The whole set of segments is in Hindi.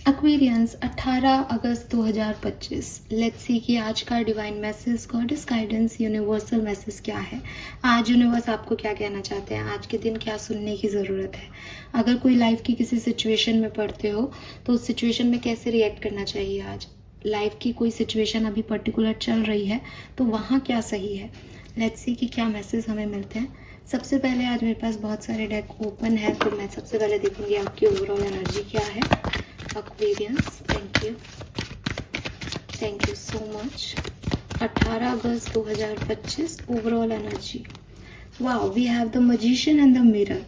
Aquarians 18 August 2025। लेट्स सी कि आज का divine message, goddess guidance, universal message क्या है। आज यूनिवर्स आपको क्या कहना चाहते हैं, आज के दिन क्या सुनने की ज़रूरत है। अगर कोई लाइफ की किसी सिचुएशन में पड़ते हो तो उस सिचुएशन में कैसे रिएक्ट करना चाहिए। आज लाइफ की कोई सिचुएशन अभी पर्टिकुलर चल रही है तो वहाँ क्या सही है। लेट्स सी कि क्या मैसेज हमें मिलते हैं। सबसे पहले आज मेरे पास बहुत सारे डेक ओपन है तो मैं सबसे पहले देखूंगी आपकी ओवरऑल एनर्जी क्या है। Aquarians, thank you so much। 18 August 2025 ओवरऑल एनर्जी। Wow, we have the magician and the mirror.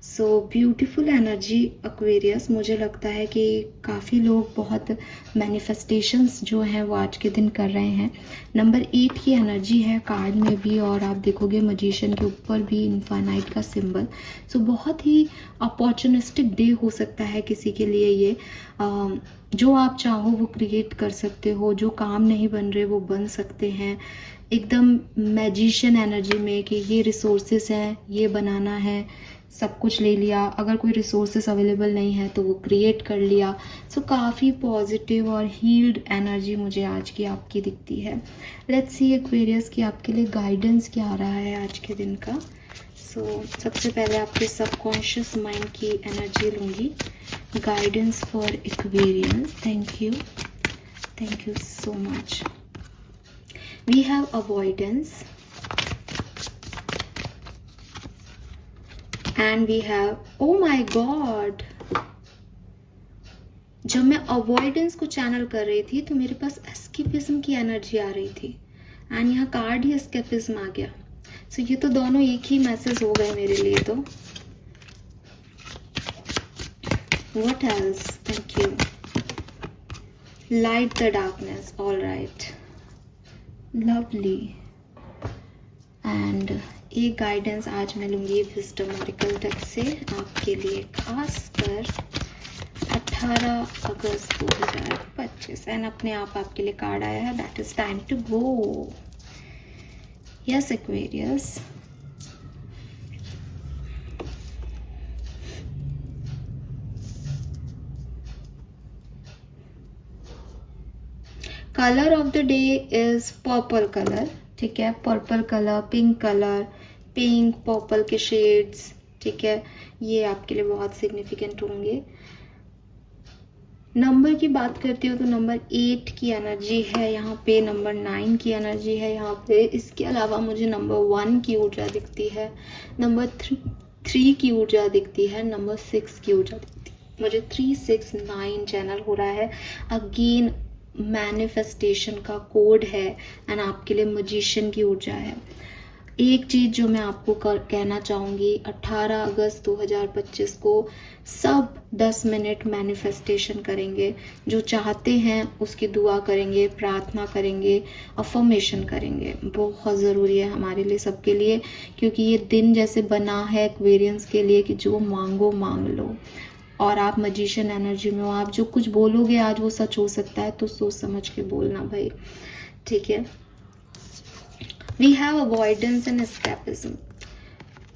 So beautiful energy Aquarius. मुझे लगता है कि काफ़ी लोग बहुत मैनिफेस्टेशंस जो हैं वो आज के दिन कर रहे हैं। नंबर 8 की एनर्जी है कार्ड में भी, और आप देखोगे मजिशियन के ऊपर भी इन्फानाइट का सिंबल। सो बहुत ही अपॉर्चुनिस्टिक डे हो सकता है किसी के लिए ये। जो आप चाहो वो क्रिएट कर सकते हो, जो काम नहीं बन रहे वो बन सकते हैं। एकदम मैजिशियन एनर्जी में कि ये रिसोर्सेस हैं, ये बनाना है, सब कुछ ले लिया। अगर कोई रिसोर्सेस अवेलेबल नहीं है तो वो क्रिएट कर लिया। सो काफ़ी पॉजिटिव और हील्ड एनर्जी मुझे आज की आपकी दिखती है। लेट्स सी एक्वेरियस की आपके लिए गाइडेंस क्या आ रहा है आज के दिन का। सो सबसे पहले आपके सबकॉन्शियस माइंड की एनर्जी लूँगी। Guidance for Aquarians. Thank you so much. We have avoidance and we have, oh my God, जब मैं अवॉइडेंस को चैनल कर रही थी तो मेरे पास एस्केपिज्म की एनर्जी आ रही थी एंड यहाँ कार्ड ही एस्केपिज्म आ गया। सो ये तो दोनों एक ही मैसेज हो गए मेरे लिए। तो what else, thank you. Light the darkness, all right, lovely. And एक गाइडेंस आज मैं लूँगी विजडम ऑरेकल डेक से आपके लिए, खास कर 18 अगस्त 2025। एंड अपने आप आपके लिए कार्ड आया है, that is time to go. Yes Aquarius, colour of the day is purple colour. ठीक है, purple colour, pink colour, pink purple के शेड्स। ठीक है, ये आपके लिए बहुत सिग्निफिकेंट होंगे। नंबर की बात करती हूँ तो नंबर 8 की एनर्जी है यहाँ पे, नंबर 9 की एनर्जी है यहाँ पे। इसके अलावा मुझे नंबर 1 की ऊर्जा दिखती है, नंबर 3 की ऊर्जा दिखती है, नंबर 6 की ऊर्जा दिखती है। मुझे 369 चैनल हो रहा है। अगेन मैनिफेस्टेशन का कोड है एंड आपके लिए मजिशियन की ऊर्जा है। एक चीज़ जो मैं आपको कहना चाहूँगी, 18 अगस्त 2025 को सब 10 मिनट मैनिफेस्टेशन करेंगे। जो चाहते हैं उसकी दुआ करेंगे, प्रार्थना करेंगे, अफर्मेशन करेंगे। बहुत ज़रूरी है हमारे लिए, सबके लिए, क्योंकि ये दिन जैसे बना है एक्वेरियंस के लिए कि जो मांगो मांग लो। और आप मजिशियन एनर्जी में हो, आप जो कुछ बोलोगे आज वो सच हो सकता है, तो सोच समझ के बोलना भाई। ठीक है, we have avoidance and escapism.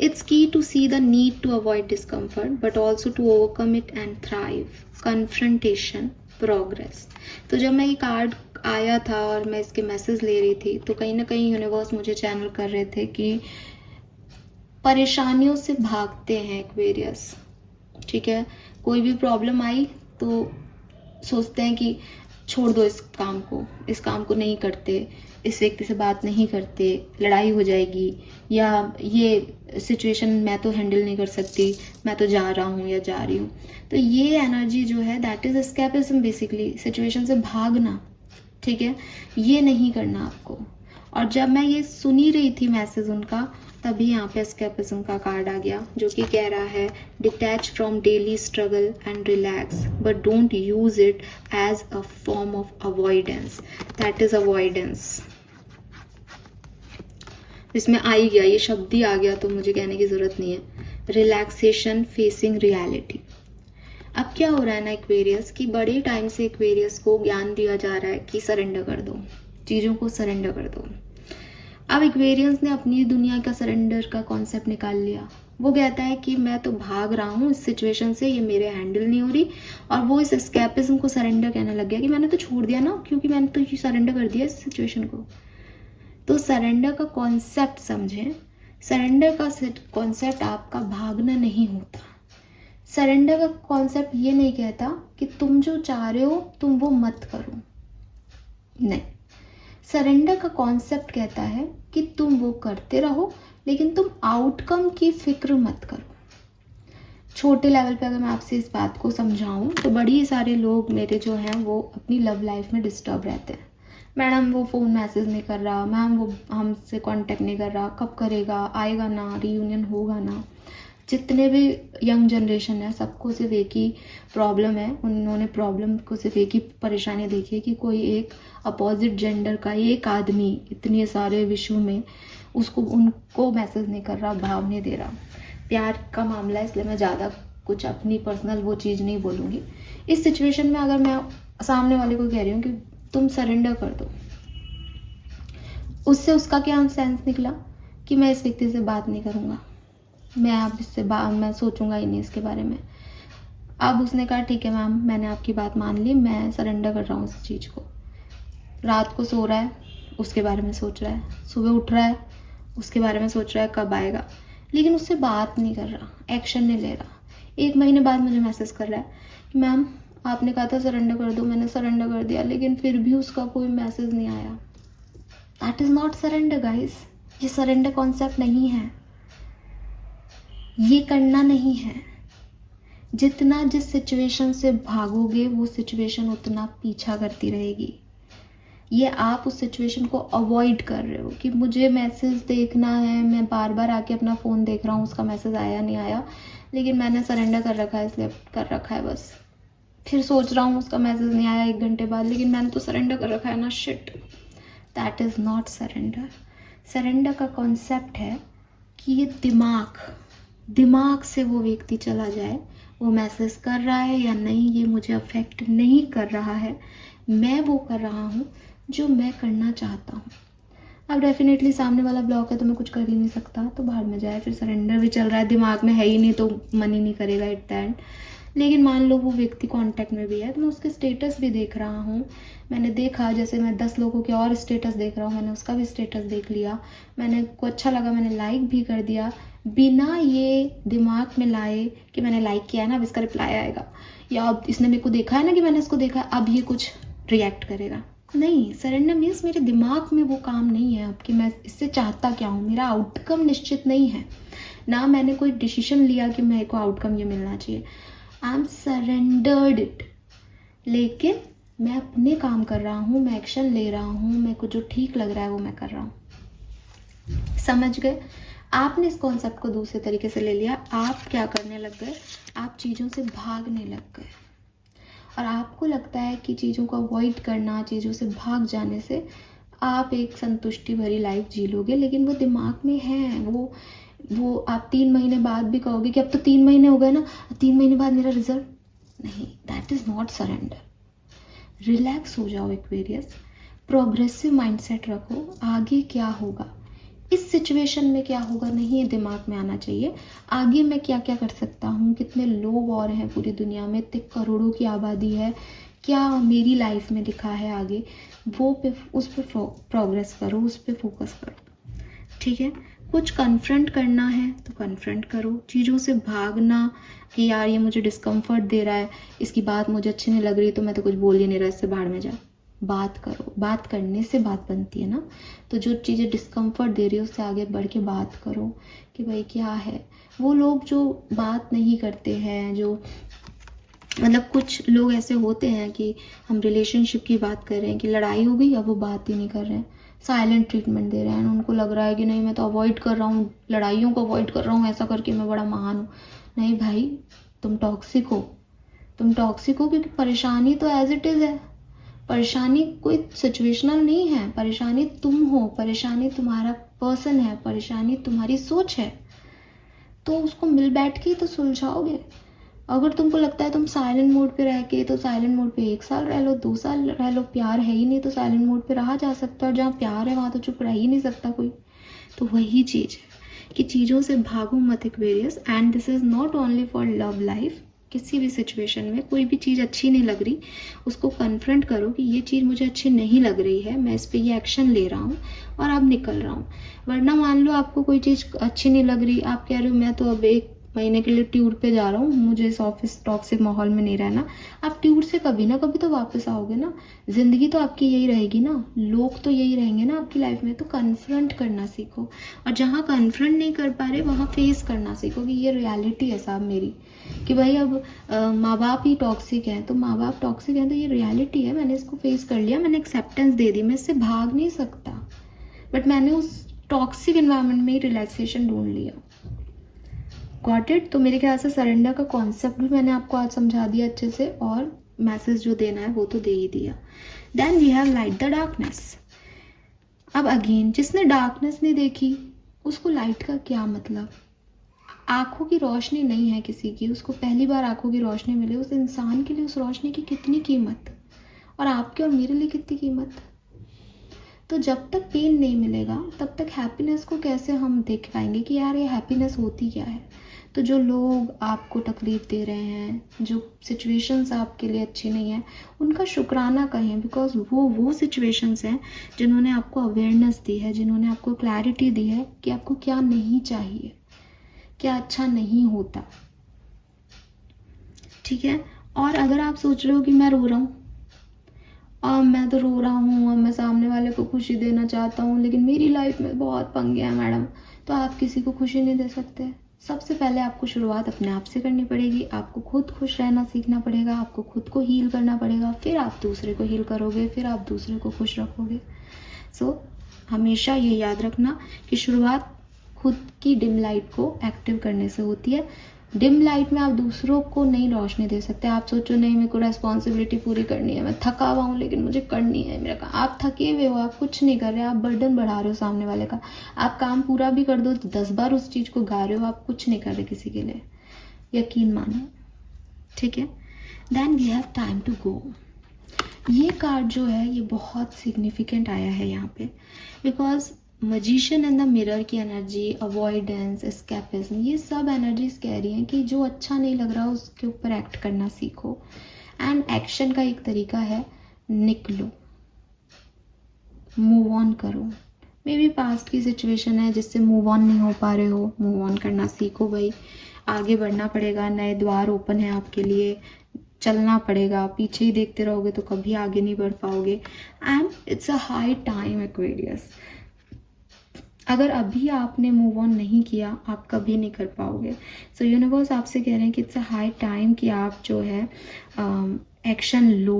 It's key to see the need to avoid discomfort but also to overcome it and thrive. Confrontation, progress. तो जब मैं ये कार्ड आया था और मैं इसके मैसेज ले रही थी तो कहीं ना कहीं यूनिवर्स मुझे चैनल कर रहे थे कि परेशानियों से भागते हैं एक्वेरियस। ठीक है, कोई भी प्रॉब्लम आई तो सोचते हैं कि छोड़ दो इस काम को नहीं करते, इस व्यक्ति से बात नहीं करते, लड़ाई हो जाएगी, या ये सिचुएशन मैं तो हैंडल नहीं कर सकती, मैं तो जा रहा हूँ या जा रही हूँ। तो ये एनर्जी जो है that is escapism, basically situation से भागना। ठीक है, ये नहीं करना आपको। और जब मैं ये सुनी रही थी मैसेज उनका, तभी यहाँ पे एस्केपिज्म का कार्ड आ गया जो कि कह रहा है detach from daily struggle and relax but don't use it as a form of avoidance. That is avoidance. इसमें आ ही गया, ये शब्द ही आ गया तो मुझे कहने की जरूरत नहीं है। Relaxation, facing reality. अब क्या हो रहा है ना एक्वेरियस, कि बड़े टाइम से एक्वेरियस को ज्ञान दिया जा रहा है कि सरेंडर कर दो, चीज़ों को सरेंडर कर दो। अब एक्वेरियंस ने अपनी दुनिया का सरेंडर का कॉन्सेप्ट निकाल लिया। वो कहता है कि मैं तो भाग रहा हूँ इस सिचुएशन से, ये मेरे हैंडल नहीं हो रही, और वो इस एस्केपिज्म को सरेंडर कहने लग गया कि मैंने तो छोड़ दिया ना, क्योंकि मैंने तो सरेंडर कर दिया इस सिचुएशन को। तो सरेंडर का कॉन्सेप्ट समझें। सरेंडर का कॉन्सेप्ट आपका भागना नहीं होता। सरेंडर का कॉन्सेप्ट ये नहीं कहता कि तुम जो चाह रहे हो तुम वो मत करो, नहीं। सरेंडर का कॉन्सेप्ट कहता है कि तुम वो करते रहो, लेकिन तुम आउटकम की फिक्र मत करो। छोटे लेवल पे अगर मैं आपसे इस बात को समझाऊं तो बड़ी सारे लोग मेरे जो हैं वो अपनी लव लाइफ में डिस्टर्ब रहते हैं। मैडम वो फ़ोन मैसेज नहीं कर रहा, मैम वो हमसे कांटेक्ट नहीं कर रहा, कब करेगा, आएगा ना, रीयूनियन होगा ना। जितने भी यंग जनरेशन है सबको सिर्फ एक ही प्रॉब्लम है, उन्होंने प्रॉब्लम को सिर्फ एक ही परेशानी देखी है कि कोई एक अपोजिट जेंडर का एक आदमी इतने सारे विश्व में उनको मैसेज नहीं कर रहा, भाव नहीं दे रहा। प्यार का मामला है, इसलिए मैं ज़्यादा कुछ अपनी पर्सनल वो चीज़ नहीं बोलूँगी। इस सिचुएशन में अगर मैं सामने वाले को कह रही हूँ कि तुम सरेंडर कर दो, उससे उसका क्या सेंस निकला कि मैं इस व्यक्ति से बात नहीं करूँगा, मैं अब इससे मैं सोचूंगा ही नहीं इसके बारे में। अब उसने कहा ठीक है मैम, मैंने आपकी बात मान ली, मैं सरेंडर कर रहा हूँ इस चीज़ को। रात को सो रहा है, उसके बारे में सोच रहा है, सुबह उठ रहा है, उसके बारे में सोच रहा है कब आएगा, लेकिन उससे बात नहीं कर रहा, एक्शन नहीं ले रहा। 1 महीने बाद मुझे मैसेज कर रहा है कि मैम आपने कहा था सरेंडर कर दो, मैंने सरेंडर कर दिया, लेकिन फिर भी उसका कोई मैसेज नहीं आया। That is not surrender guys. ये सरेंडर कॉन्सेप्ट नहीं है, ये करना नहीं है। जितना जिस सिचुएशन से भागोगे वो सिचुएशन उतना पीछा करती रहेगी। ये आप उस सिचुएशन को अवॉइड कर रहे हो कि मुझे मैसेज देखना है, मैं बार बार आके अपना फ़ोन देख रहा हूँ, उसका मैसेज आया नहीं आया, लेकिन मैंने सरेंडर कर रखा है इसलिए कर रखा है बस। फिर सोच रहा हूँ उसका मैसेज नहीं आया 1 घंटे बाद, लेकिन मैंने तो सरेंडर कर रखा है ना, shit. That is not surrender. Surrender का कॉन्सेप्ट है कि ये दिमाग से वो व्यक्ति चला जाए, वो मैसेज कर रहा है या नहीं ये मुझे अफेक्ट नहीं कर रहा है, मैं वो कर रहा हूँ जो मैं करना चाहता हूँ। अब डेफिनेटली सामने वाला ब्लॉक है तो मैं कुछ कर ही नहीं सकता, तो बाहर में जाए। फिर सरेंडर भी चल रहा है, दिमाग में है ही नहीं तो मन ही नहीं करेगा एट द एंड। लेकिन मान लो वो व्यक्ति कांटेक्ट में भी है तो मैं उसके स्टेटस भी देख रहा हूँ। मैंने देखा, जैसे मैं 10 लोगों के और स्टेटस देख रहा हूँ, मैंने उसका भी स्टेटस देख लिया, मैंने को अच्छा लगा, मैंने लाइक भी कर दिया, बिना ये दिमाग में लाए कि मैंने लाइक किया है ना अब इसका रिप्लाई आएगा, या अब इसने मेरे को देखा है ना कि मैंने इसको देखा है अब ये कुछ रिएक्ट करेगा। नहीं, सरेंडर मीन्स मेरे दिमाग में वो काम नहीं है अब कि मैं इससे चाहता क्या हूँ, मेरा आउटकम निश्चित नहीं है ना, मैंने कोई डिसीजन लिया कि मेरे को आउटकम ये मिलना चाहिए। आई एम सरेंडर्ड इट, लेकिन मैं अपने काम कर रहा हूँ, मैं एक्शन ले रहा हूँ, मेरे को जो ठीक लग रहा है वो मैं कर रहा हूँ। समझ गए? आपने इस कॉन्सेप्ट को दूसरे तरीके से ले लिया। आप क्या करने लग गए, आप चीज़ों से भागने लग गए, और आपको लगता है कि चीज़ों को अवॉइड करना, चीज़ों से भाग जाने से आप एक संतुष्टि भरी लाइफ जी लोगे, लेकिन वो दिमाग में है। वो आप 3 महीने बाद भी कहोगे कि अब तो 3 महीने हो गए ना, 3 महीने बाद मेरा रिजल्ट नहीं। That is not surrender. Relax हो जाओ एक्वेरियस, प्रोग्रेसिव माइंडसेट रखो। आगे क्या होगा, इस सिचुएशन में क्या होगा नहीं दिमाग में आना चाहिए, आगे मैं क्या क्या कर सकता हूँ, कितने लोग और हैं पूरी दुनिया में, इतने करोड़ों की आबादी है, क्या मेरी लाइफ में लिखा है आगे, वो पे उस पर प्रोग्रेस करो, उस पर फोकस करो। ठीक है, कुछ कन्फ्रंट करना है तो कन्फ्रंट करो। चीज़ों से भागना कि यार ये मुझे डिस्कम्फर्ट दे रहा है, इसकी बात मुझे अच्छी नहीं लग रही तो मैं तो कुछ बोल ही नहीं रहा, इससे बाहर में जा। बात करो, बात करने से बात बनती है ना। तो जो चीज़ें डिस्कम्फर्ट दे रही है उससे आगे बढ़ के बात करो कि भाई क्या है। वो लोग जो बात नहीं करते हैं, जो मतलब कुछ लोग ऐसे होते हैं कि हम रिलेशनशिप की बात कर रहे हैं कि लड़ाई हो गई, अब वो बात ही नहीं कर रहे हैं, साइलेंट ट्रीटमेंट दे रहे हैं, उनको लग रहा है कि नहीं मैं तो अवॉइड कर रहा हूँ, लड़ाइयों को अवॉइड कर रहा हूँ, ऐसा करके मैं बड़ा महान हूँ। नहीं भाई, तुम टॉक्सिक हो, क्योंकि परेशानी तो एज इट इज़ है। परेशानी कोई सिचुएशनल नहीं है, परेशानी तुम हो, परेशानी तुम्हारा पर्सन है, परेशानी तुम्हारी सोच है, तो उसको मिल बैठ के ही तो सुलझाओगे। अगर तुमको लगता है तुम साइलेंट मोड पे रह के, तो साइलेंट मोड पे 1 साल रह लो, 2 साल रह लो, प्यार है ही नहीं तो साइलेंट मोड पे रहा जा सकता है, और जहाँ प्यार है वहाँ तो चुप रह ही नहीं सकता कोई। तो वही चीज़ है कि चीज़ों से भागो मत Aquarius. And this is not only for love life, किसी भी सिचुएशन में कोई भी चीज़ अच्छी नहीं लग रही उसको कन्फ्रंट करो कि ये चीज़ मुझे अच्छी नहीं लग रही है, मैं इस पर ये एक्शन ले रहा हूँ और अब निकल रहा हूँ। वरना मान लो आपको कोई चीज़ अच्छी नहीं लग रही, आप कह रहे हो मैं तो अब 1 महीने के लिए टूर पे जा रहा हूँ, मुझे इस ऑफिस टॉक्सिक माहौल में नहीं रहना। आप टूर से कभी ना कभी तो वापस आओगे ना, ज़िंदगी तो आपकी यही रहेगी ना, लोग तो यही रहेंगे ना आपकी लाइफ में। तो कन्फ्रंट करना सीखो, और जहाँ कन्फ्रंट नहीं कर पा रहे वहाँ फेस करना सीखो कि ये रियलिटी है साहब मेरी, कि भाई अब माँ बाप ही टॉक्सिक हैं तो माँ बाप टॉक्सिक हैं तो ये रियलिटी है, मैंने इसको फेस कर लिया, मैंने एक्सेप्टेंस दे दी, मैं इससे भाग नहीं सकता, बट मैंने उस टॉक्सिक एनवायरनमेंट में ही रिलैक्सेशन ढूंढ लिया। Got it? तो मेरे ख्याल से सरेंडर का कॉन्सेप्ट भी मैंने आपको आज समझा दिया अच्छे से, और मैसेज जो देना है वो तो दे ही दिया। Then we have light the darkness. अब अगेन जिसने डार्कनेस नहीं देखी उसको लाइट का क्या मतलब। आंखों की रोशनी नहीं है किसी की, उसको पहली बार आंखों की रोशनी मिले, उस इंसान के लिए उस रोशनी की कितनी कीमत, और आपके और मेरे लिए कितनी कीमत। तो जब तक पेन नहीं मिलेगा तब तक हैप्पीनेस को कैसे हम देख पाएंगे कि यार ये हैप्पीनेस होती क्या है। तो जो लोग आपको तकलीफ दे रहे हैं, जो सिचुएशंस आपके लिए अच्छी नहीं है, उनका शुक्राना कहें, बिकॉज वो सिचुएशंस हैं जिन्होंने आपको अवेयरनेस दी है, जिन्होंने आपको क्लैरिटी दी है कि आपको क्या नहीं चाहिए, क्या अच्छा नहीं होता। ठीक है? और अगर आप सोच रहे हो कि मैं रो रहा हूँ, और मैं तो रो रहा हूँ और मैं सामने वाले को खुशी देना चाहता हूँ, लेकिन मेरी लाइफ में बहुत पंगे हैं मैडम, तो आप किसी को खुशी नहीं दे सकते। सबसे पहले आपको शुरुआत अपने आप से करनी पड़ेगी, आपको खुद खुश रहना सीखना पड़ेगा, आपको खुद को हील करना पड़ेगा, फिर आप दूसरे को हील करोगे, फिर आप दूसरे को खुश रखोगे। सो हमेशा ये याद रखना कि शुरुआत खुद की डिम लाइट को एक्टिव करने से होती है। डिम लाइट में आप दूसरों को नहीं रोशनी दे सकते। आप सोचो नहीं मेरे को रेस्पॉन्सिबिलिटी पूरी करनी है, मैं थका हुआ हूँ लेकिन मुझे करनी है मेरा काम। आप थके हुए हो, आप कुछ नहीं कर रहे, आप बर्डन बढ़ा रहे हो सामने वाले का। आप काम पूरा भी कर दो तो 10 बार उस चीज़ को गा रहे हो, आप कुछ नहीं कर रहे किसी के लिए, यकीन मानो। ठीक है? Then we have time to go. ये कार्ड जो है ये बहुत सिग्निफिकेंट आया है यहाँ पे, because magician and the mirror की एनर्जी, अवॉइडेंस, एस्केपिज्म, ये सब एनर्जीज कह रही हैं कि जो अच्छा नहीं लग रहा उसके ऊपर एक्ट करना सीखो। एंड एक्शन का एक तरीका है निकलो, मूव ऑन करो। मे बी पास्ट की सिचुएशन है जिससे मूव ऑन नहीं हो पा रहे हो, मूव ऑन करना सीखो भाई, आगे बढ़ना पड़ेगा, नए द्वार ओपन है आपके लिए, चलना पड़ेगा। पीछे ही देखते रहोगे तो कभी आगे नहीं बढ़ पाओगे। And it's a high time Aquarius, अगर अभी आपने मूव ऑन नहीं किया आप कभी नहीं कर पाओगे। सो यूनिवर्स आपसे कह रहे हैं कि इट्स अ हाई टाइम कि आप जो है एक्शन लो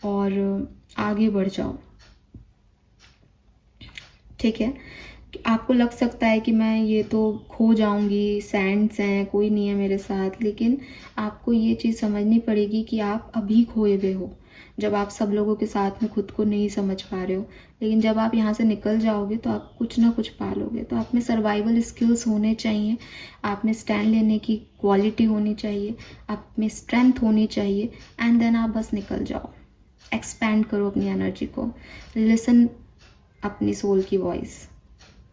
और आगे बढ़ जाओ। ठीक है? आपको लग सकता है कि मैं ये तो खो जाऊंगी, सैंड्स हैं, कोई नहीं है मेरे साथ, लेकिन आपको ये चीज़ समझनी पड़ेगी कि आप अभी खोए हुए हो, जब आप सब लोगों के साथ में खुद को नहीं समझ पा रहे हो। लेकिन जब आप यहाँ से निकल जाओगे तो आप कुछ ना कुछ पा लोगे। तो आप में सर्वाइवल स्किल्स होने चाहिए, आप में स्टैंड लेने की क्वालिटी होनी चाहिए, आप में स्ट्रेंथ होनी चाहिए, एंड देन आप बस निकल जाओ। एक्सपैंड करो अपनी एनर्जी को, लिसन अपनी सोल की वॉइस।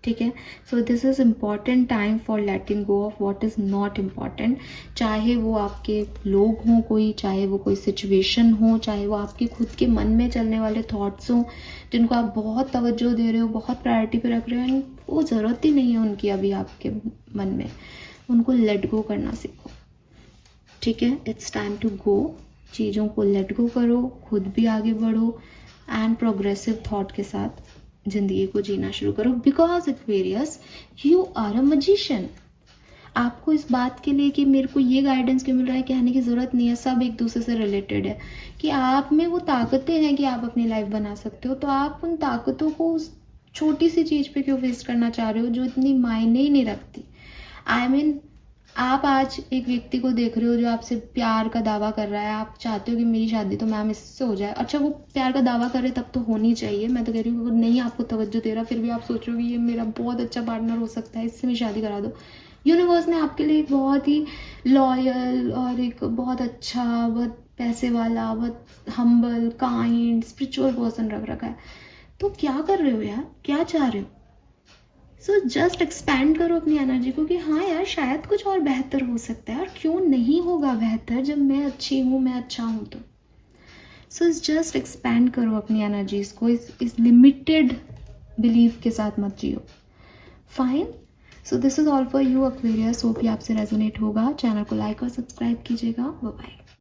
ठीक है? So this is important time for letting go of what is not important, चाहे वो आपके लोग हों कोई, चाहे वो कोई सिचुएशन हो, चाहे वो आपके खुद के मन में चलने वाले थॉट्स हों जिनको आप बहुत तवज्जो दे रहे हो, बहुत प्रायोरिटी पे रख रहे हो, वो ज़रूरत ही नहीं है उनकी अभी आपके मन में, उनको लेट गो करना सीखो। ठीक है? इट्स टाइम टू गो, चीज़ों को लेट गो करो, खुद भी आगे बढ़ो, एंड प्रोग्रेसिव थॉट के साथ जिंदगी को जीना शुरू करो। Because Aquarius you are a magician. आपको इस बात के लिए कि मेरे को ये गाइडेंस क्यों मिल रहा है कहने की ज़रूरत नहीं है, सब एक दूसरे से रिलेटेड है कि आप में वो ताकतें हैं कि आप अपनी लाइफ बना सकते हो। तो आप उन ताकतों को उस छोटी सी चीज़ पे क्यों वेस्ट करना चाह रहे हो जो इतनी मायने ही नहीं रखती। आई मीन आप आज एक व्यक्ति को देख रहे हो जो आपसे प्यार का दावा कर रहा है, आप चाहते हो कि मेरी शादी तो मैम इससे हो जाए। अच्छा वो प्यार का दावा करे तब तो होनी चाहिए, मैं तो कह रही हूँ नहीं आपको तवज्जो दे रहा फिर भी आप सोच रहे हो कि ये मेरा बहुत अच्छा पार्टनर हो सकता है, इससे मेरी शादी करा दो। यूनिवर्स ने आपके लिए एक बहुत ही लॉयल और एक बहुत अच्छा, बहुत पैसे वाला, बहुत हम्बल, काइंड, स्पिरिचुअल पर्सन रख रखा है। तो क्या कर रहे हो यार, क्या चाह रहे हो? सो जस्ट एक्सपैंड करो अपनी एनर्जी को कि हाँ यार शायद कुछ और बेहतर हो सकता है, और क्यों नहीं होगा बेहतर जब मैं अच्छी हूँ, मैं अच्छा हूँ तो। सो जस्ट एक्सपैंड करो अपनी एनर्जीज को, इस लिमिटेड बिलीव के साथ मत जियो। Fine. So this is all for you Aquarius. Hope ये आपसे रेजोनेट होगा। चैनल को लाइक और सब्सक्राइब कीजिएगा। Bye bye.